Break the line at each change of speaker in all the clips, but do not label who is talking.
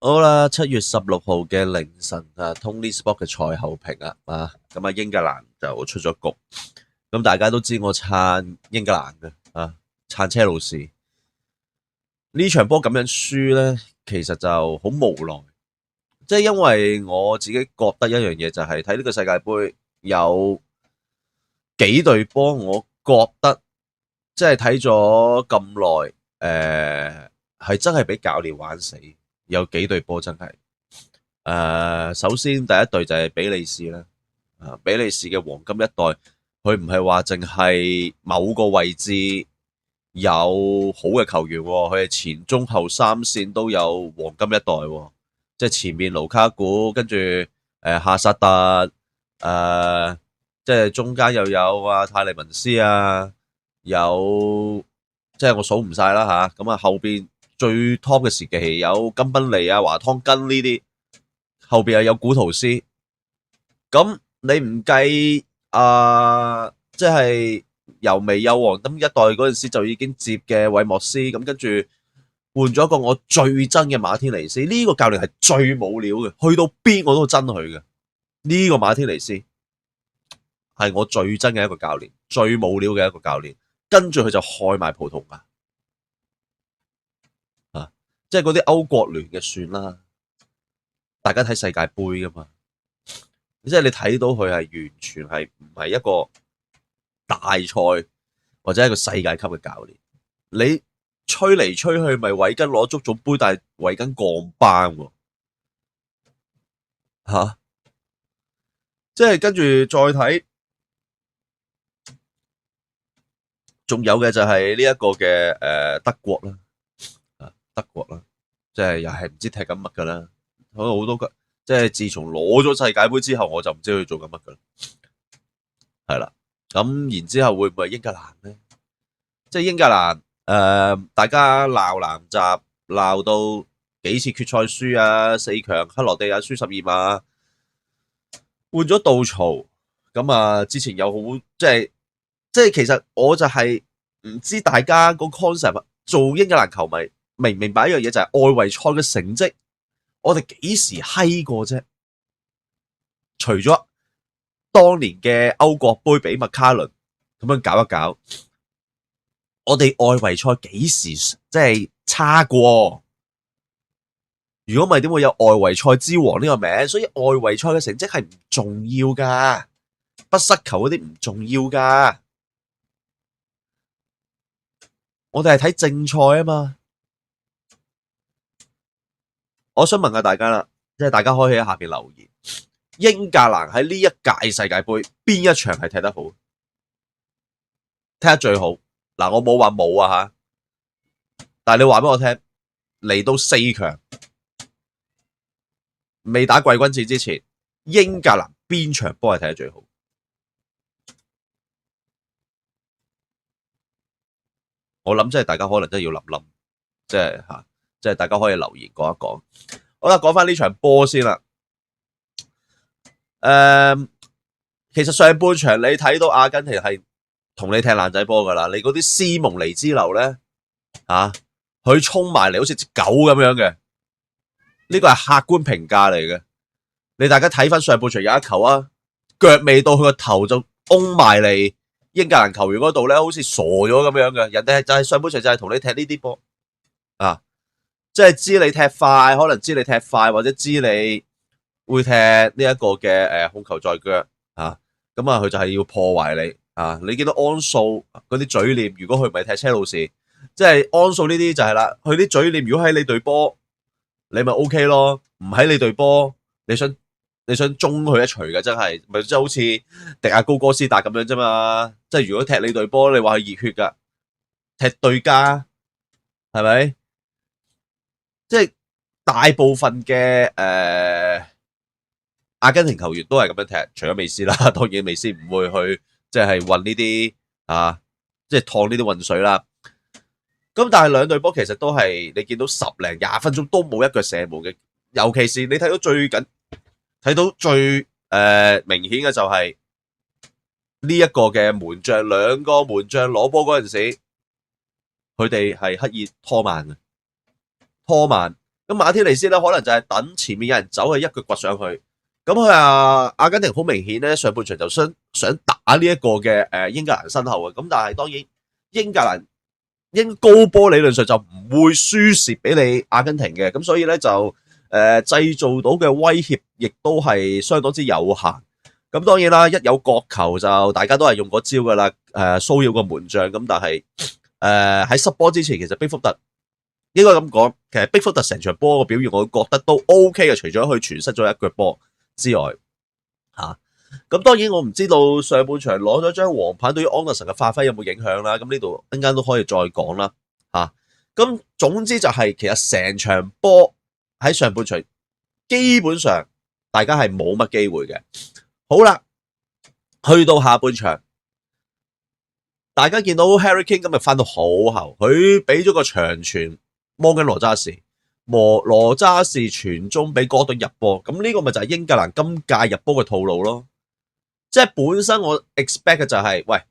好啦，7月16號嘅凌晨Tony Sport 嘅賽後評咁英格蘭就出咗局，咁大家都知我撐英格蘭嘅撐車路士。呢場波咁樣輸呢，其實就好無奈，即係因為我自己覺得一樣嘢就係睇呢個世界盃有幾隊波，我覺得即係睇咗咁耐，係真係俾教練玩死。有幾隊波真係首先第一隊就係比利時啦，比利時嘅黃金一代，佢唔係話淨係某個位置有好嘅球員，佢係前中後三線都有黃金一代，即係前面盧卡古，跟住夏薩特，即係中間又有泰利文斯有即係我數唔晒啦吓，咁後邊最 top 嘅時期有金賓尼華湯根呢啲，後邊又有古圖斯，咁你唔計即係由未有黃金一代嗰陣時就已經接嘅韋莫斯，咁跟住換咗一個我最憎嘅馬天尼斯，呢個教練係最冇料嘅，去到邊我都憎佢嘅。呢個馬天尼斯係我最憎嘅一個教練，最冇料嘅一個教練，跟住佢就害埋葡萄牙。即係嗰啲歐國聯嘅算啦，大家睇世界盃噶嘛，即係你睇到佢係完全係唔係一個大賽或者一個世界級嘅教練。你吹嚟吹去咪韋根攞足總盃，但係韋根降班喎，即係跟住再睇，仲有嘅就係呢一個嘅德國啦。德國啦，即係又係唔知踢緊乜噶啦，好多個即係自從攞咗世界盃之後，我就唔知佢做緊乜噶啦，係啦，咁然之後會唔會係英格蘭咧？即係英格蘭大家鬧南集鬧到幾次決賽輸4強克羅地亞輸12碼，換咗杜曹，咁之前有好即係其實我就係唔知大家個 concept 做英格蘭球迷。明唔明白一樣嘢就係外圍賽嘅成績，我哋幾時閪過啫？除咗當年嘅歐國盃俾麥卡倫咁樣搞一搞，我哋外圍賽幾時即係差過？如果唔係點會有外圍賽之王呢個名？所以外圍賽嘅成績係唔重要噶，不失球嗰啲唔重要噶，我哋係睇正賽啊嘛。我想問下大家啦，即係大家可以喺下邊留言，英格蘭喺呢一屆世界盃邊一場係踢得好，踢得最好？嗱，我冇話冇吓，但係你話俾我聽，嚟到4強未打季軍戰之前，英格蘭邊場波係踢得最好？我諗即係大家可能真係要諗諗，即係大家可以留言講一講。好啦，講翻呢場波先啦。其實上半場你睇到阿根廷係同你踢爛仔波噶啦，你嗰啲斯蒙尼之流咧，佢衝埋嚟好似隻狗咁樣嘅，呢個係客觀評價嚟嘅。你大家睇翻上半場有一球腳未到佢個頭就擁埋嚟英格蘭球員嗰度咧，好似傻咗咁樣嘅。人哋就係上半場就係同你踢呢啲波即係知你踢快，可能知你踢快，或者知你會踢呢一個嘅控球在腳咁佢就係要破壞你你見到安素嗰啲嘴臉，如果佢唔係踢車路士，即係安素呢啲就係啦，佢啲嘴臉如果喺你隊波，你咪 OK 咯，唔喺你隊波，你想中佢一錘嘅，真係咪即係好似迪亞高哥斯達咁樣啫嘛？即係如果踢你隊波，你話佢熱血噶，踢對家係咪？即係大部分嘅阿根廷球員都係咁樣踢，除咗美斯啦，當然美斯唔會去即係運呢啲即係燙呢啲混水啦。咁但係兩隊波其實都係你見到10零20分鐘都冇一腳射門嘅，尤其是你睇到最明顯嘅就係呢一個嘅門將，兩個門將攞波嗰陣時，佢哋係刻意拖慢嘅。咁馬天尼斯咧可能就係等前面有人走，係一腳掘上去。咁阿根廷好明顯咧，上半場就想打呢一個嘅英格蘭身後啊。咁但係當然英格蘭高波理論上就唔會輸蝕俾你阿根廷嘅，咁所以咧就製造到嘅威脅亦都係相當之有限。咁當然啦，一有角球就大家都係用嗰招噶啦，騷擾個門將。咁但係喺失波之前，其實碧福特應該咁講，其實碧福特成場波嘅表現，我覺得都 OK 嘅，除咗佢傳失咗一腳波之外，咁當然我唔知道上半場攞咗張黃牌對於安德臣嘅發揮有冇影響啦。咁呢度陣間都可以再講啦。咁總之就係其實成場波喺上半場基本上大家係冇乜機會嘅。好啦，去到下半場，大家見到 Harry Kane 今日翻到好後，佢俾咗個長傳摩根羅渣士，羅渣士傳中俾哥頓入波。咁呢個咪就係英格蘭今屆入波嘅套路咯。即係本身我 expect 嘅就係，喂，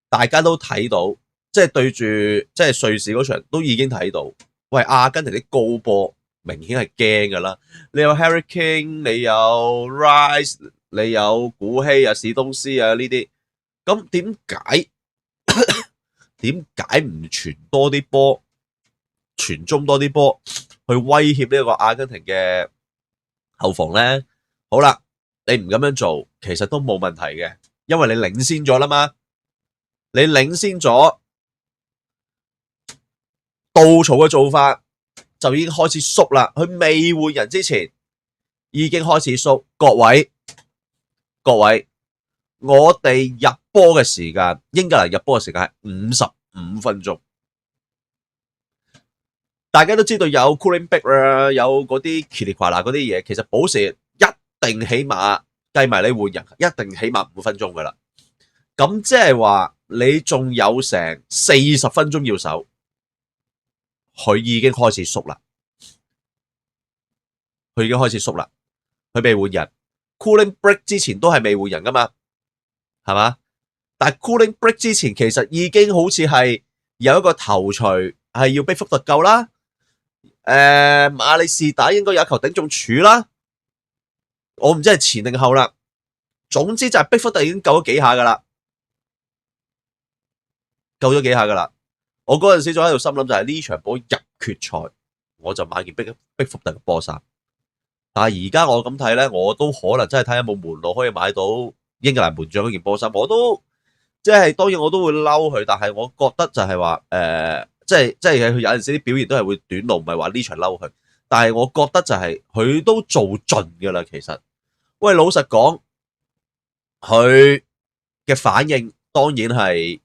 大家都睇到，即係對住即係瑞士嗰場都已經睇到，喂，阿根廷啲高波明顯係驚噶啦。你有 Harry Kane， 你有 Rice， 你有古希啊、史東斯啊呢啲，咁點解唔傳多啲波，傳中多啲波去威脅呢個阿根廷嘅後防咧？好啦。你唔咁樣做，其實都冇問題嘅，因為你領先咗啦嘛。你領先咗，杜曹嘅做法就已經開始縮啦。佢未換人之前已經開始縮。各位，我哋入波嘅時間，英格蘭入波嘅時間係55分鐘。大家都知道有 cooling break 啦，有嗰啲奇里夸拿嗰啲嘢，其實補時定起碼計埋你換人，一定起碼5分鐘噶啦。咁即係話你仲有成40分鐘要守，佢已經開始縮啦。佢未換人 ，cooling break 之前都係未換人噶嘛，係嘛？但係 cooling break 之前其實已經好似係有一個頭槌係要逼福特救啦。馬里士打應該有球頂中柱啦。我唔知係前定後啦，總之就係碧福特已經救咗幾下噶啦，我嗰陣時仲喺度心諗就係呢場波入決賽，我就買件碧福特嘅波衫。但係而家我咁睇咧，我都可能真係睇下有冇門路可以買到英格蘭門將嗰件波衫。我都即係當然我都會嬲佢，但係我覺得就係話即係佢有陣時啲表現都係會短路，唔係話呢場嬲佢。但係我覺得就係佢都做盡噶啦，其實。喂，老實講，佢嘅反應當然係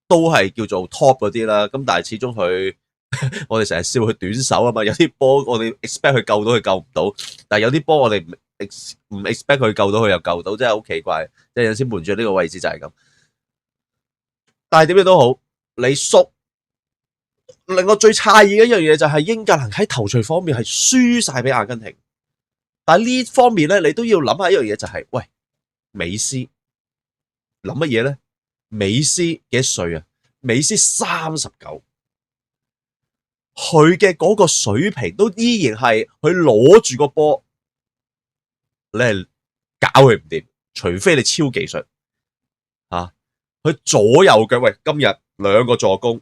都係叫做 top 嗰啲啦。咁但係始終佢，我哋成日笑佢短手啊嘛。有啲波我哋 expect 佢救到，佢救唔到；但係有啲波我哋唔 expect 佢救到，佢又救到，真係好奇怪。即係有時門將呢個位置就係咁。但係點樣都好，你縮。令我最詫異嘅一樣嘢就係英格蘭喺頭槌方面係輸晒俾阿根廷。但係呢方面咧，你都要諗下一樣嘢就係，喂，美斯諗乜嘢咧？美斯幾多歲啊？美斯39，佢嘅嗰個水平都依然係佢攞住個波，你係搞佢唔掂，除非你超技術啊！佢左右腳，喂，今日2個助攻，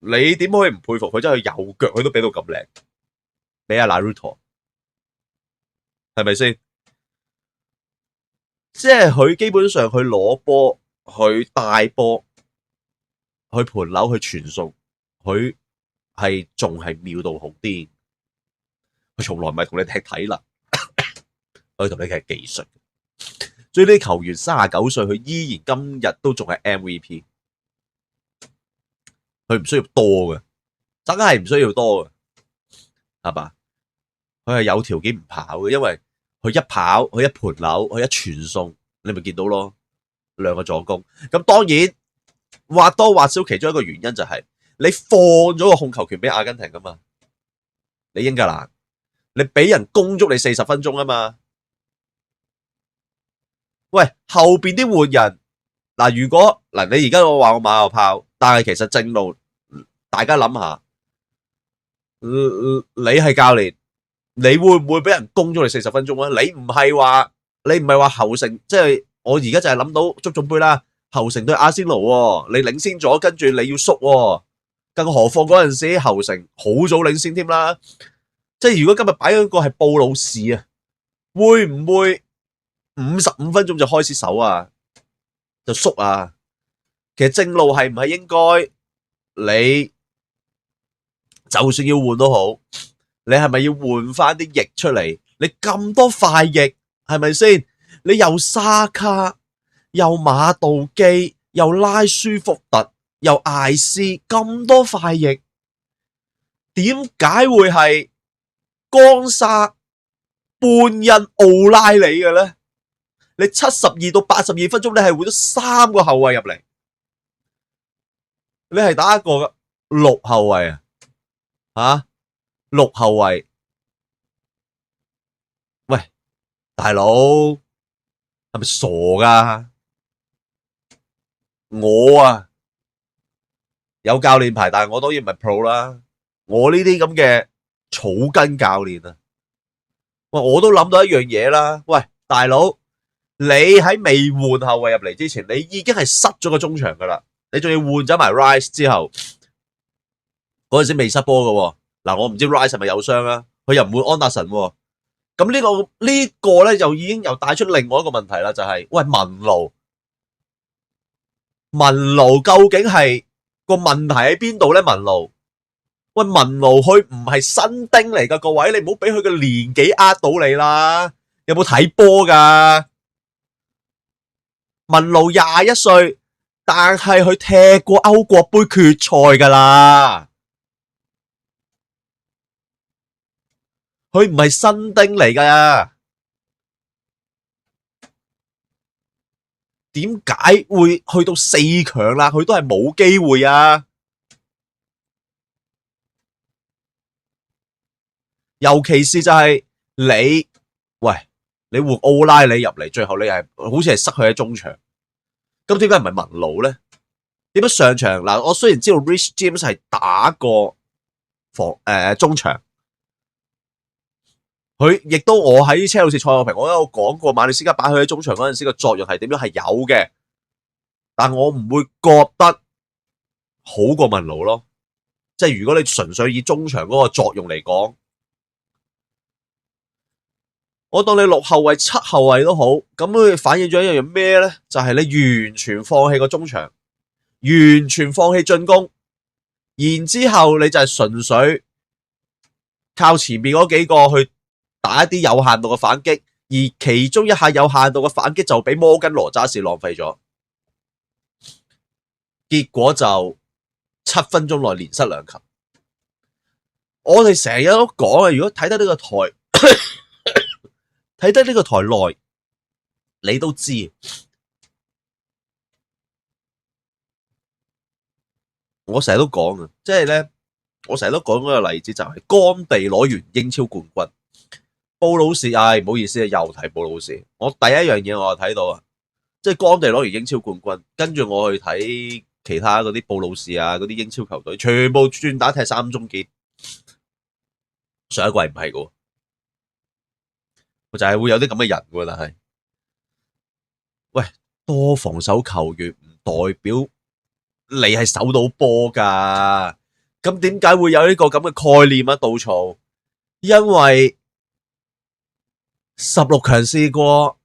你點可以唔佩服佢？真係右腳佢都俾到咁靚，俾阿 Naruto。係咪先？即係佢基本上佢攞波，佢帶波，佢盤扭，去傳送，佢係仲係妙到好癲。佢從來唔係同你踢體能，佢同你踢技術。所以呢啲球員39歲，佢依然今日都仲係 MVP。佢唔需要多嘅，真係唔需要多嘅，係嘛？佢係有條件唔跑嘅，因為佢一跑，佢一盤扭，佢一傳送，你咪見到咯，2個助攻。咁當然或多或少其中一個原因就係你放咗個控球權俾阿根廷噶嘛，你英格蘭你俾人攻足你40分鐘啊嘛。喂，後邊啲換人嗱，如果嗱你而家我話我馬後炮，但係其實正路大家諗下。你係教練，你會唔會俾人攻咗你40分鐘啊？你唔係話侯城，即係我而家就係諗到足總杯啦，侯城對阿仙奴喎，你領先咗，跟住你要縮喎，更何況嗰陣時侯城好早領先添啦。即係如果今日擺嗰個係布魯士啊，會唔會55分鐘就開始守啊？就縮啊？其實正路係唔係應該你就算要換都好，你係咪要換翻啲翼出嚟？你咁多快翼係咪先？你又沙卡，又馬道基，又拉舒福特，又艾斯，咁多快翼，點解會係江沙、半印、奧拉里嘅咧？你72到82分鐘，你係換咗3個後衛入嚟，你係打一個6後衛啊？6後衛，喂，大佬係咪傻噶？我啊有教練牌，但係我當然唔係 pro 啦。我呢啲咁嘅草根教練啊，喂，我都諗到一樣嘢啦。喂，大佬，你喺未換後衛入嚟之前，你已經係失咗個中場噶啦，你仲要換走埋 Rice 之後，嗰陣時未失波噶。嗱，我唔知 Rice 係咪有傷啊？佢又唔換安達臣，咁呢個咧就已經又帶出另外一個問題啦，就係喂文奴究竟係個問題喺邊度咧？文奴，喂，文奴佢唔係新丁嚟噶，各位你唔好俾佢嘅年紀呃到你啦。有冇睇波噶？文奴21歲，但係佢踢過歐國杯決賽噶啦，佢唔係新丁嚟噶。點解會去到4強啦？佢都係冇機會啊！尤其是就係你換奧拉里入嚟，最後你係好似係失去喺中場，咁點解唔係文奴咧？點解上場嗱？我雖然知道 Rich James 係打過中場，佢亦都我喺車路士賽後評我都有講過，馬利斯加擺佢喺中場嗰陣時個作用係點樣，係有嘅，但我唔會覺得好過文奴咯。即係如果你純粹以中場嗰個作用嚟講，我當你6後衛、7後衛都好，咁佢反映咗一樣嘢咩咧？就係你完全放棄個中場，完全放棄進攻，然之後你就係純粹靠前面嗰幾個去打一啲有限度嘅反擊，而其中一下有限度嘅反擊就俾摩根羅渣士浪費咗，結果就7分鐘內連失2球。我哋成日都講啊，如果睇得呢個台睇得呢個台內，你都知。我成日都講啊，即係咧，我成日都講嗰個例子就係干地攞完英超冠軍，布魯士，唔好意思啊，又睇布魯士。我第一樣嘢我就睇到啊，即係干地攞完英超冠軍，跟住我去睇其他嗰啲布魯士啊，嗰啲英超球隊，全部轉打踢3中堅。上一季唔係噶，就係會有啲咁嘅人噶，但係，喂，多防守球員唔代表你係守到波噶，咁點解會有呢個咁嘅概念啊？杜曹，因為16強試過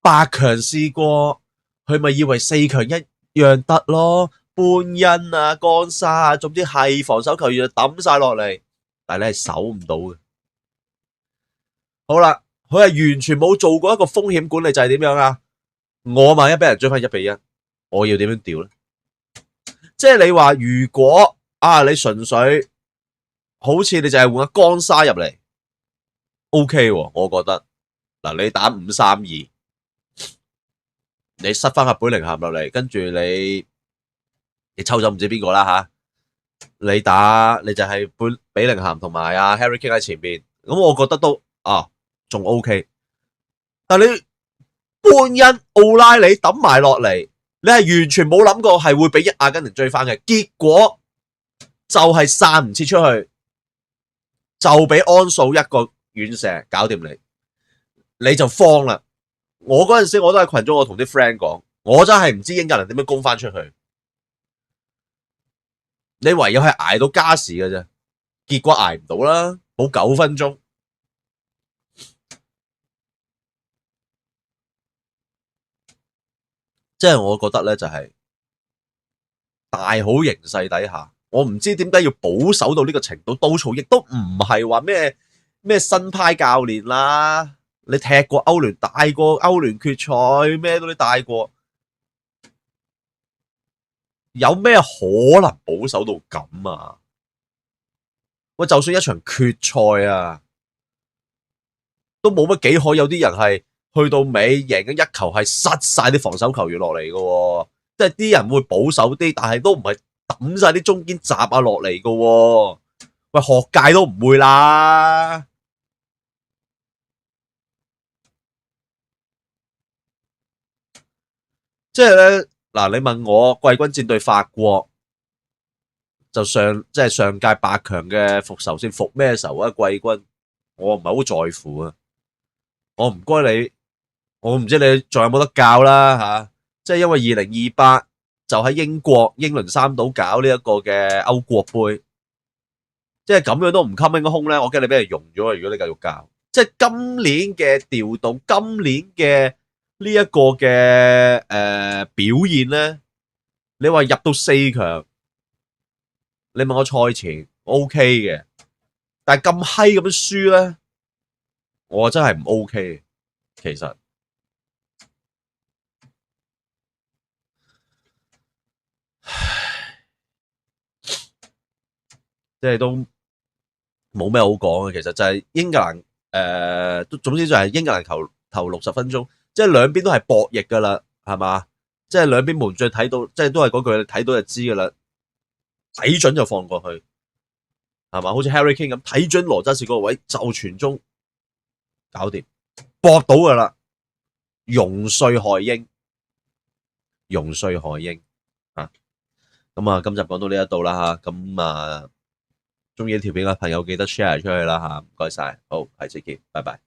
，8強試過，佢咪以為4強一樣得咯？半恩啊、江沙啊，總之係防守球員就抌晒落嚟，但係你係守唔到嘅。好啦，佢係完全冇做過一個風險管理，就係點樣啊？我萬一俾人追翻1-1，我要點樣調咧？即係你話如果你純粹好似你就係換個江沙入嚟 ，OK 喎，我覺得嗱，你打5-3-2，你塞翻個貝寧咸落嚟，跟住你抽走唔知邊個啦吓，你就係比寧咸同埋阿 Harry Kane 喺前邊，咁我覺得都仲 OK， 但你半恩奧拉里抌埋落嚟，你係完全冇諗過係會俾阿根廷追翻嘅，結果就係散唔切出去，就俾安素一個遠射搞掂你，你就慌啦。我嗰陣時我都喺群中，我同啲 friend 講，我真係唔知英格蘭點樣攻翻出去。你唯有係捱到加時嘅啫，結果捱唔到啦，冇9分鐘。即係我覺得咧，就係大好形勢底下，我唔知點解要保守到呢個程度。杜曹亦都唔係話咩新派教練啦，你踢過歐聯，大過歐聯決賽，咩都你大過，有咩可能保守到咁啊？喂，就算一場決賽啊，都冇乜幾可，有啲人係去到尾贏緊一球係塞晒啲防守球員落嚟嘅，即係啲人會保守啲，但係都唔係抌晒啲中堅閘啊落嚟嘅。喂，學界都唔會啦。即係咧，嗱，你問我季軍戰對法國，就即係上屆8強嘅復仇先復咩仇啊？季軍我唔係好在乎啊。我唔該你，我唔知你仲有冇得教啦吓。即係因為2028就喺英倫三島搞呢一個嘅歐國杯，即係咁樣都唔 coming home 咧，我驚你俾人用咗啊！如果你繼續教，即係今年嘅調動，今年嘅呢一個嘅表現咧，你話入到4強，你問我賽前 OK 嘅，但係咁閪咁樣輸咧，我真係唔 OK。其實，即係都冇咩好講嘅。其實就係英格蘭總之就係英格蘭頭60分鐘，即係兩邊都係博弈噶啦，係嘛？即係兩邊門將睇到，即係都係嗰句，睇到就知噶啦，睇準就放過去，係嘛？好似 Harry Kane 咁，睇準羅渣士嗰個位就傳中，搞掂，搏到噶啦，容稅害英，容稅害英啊！咁啊，今集講到呢一度啦吓，咁啊，中意呢條片嘅朋友記得 share 出去啦吓，唔該晒，好，係再見，拜拜。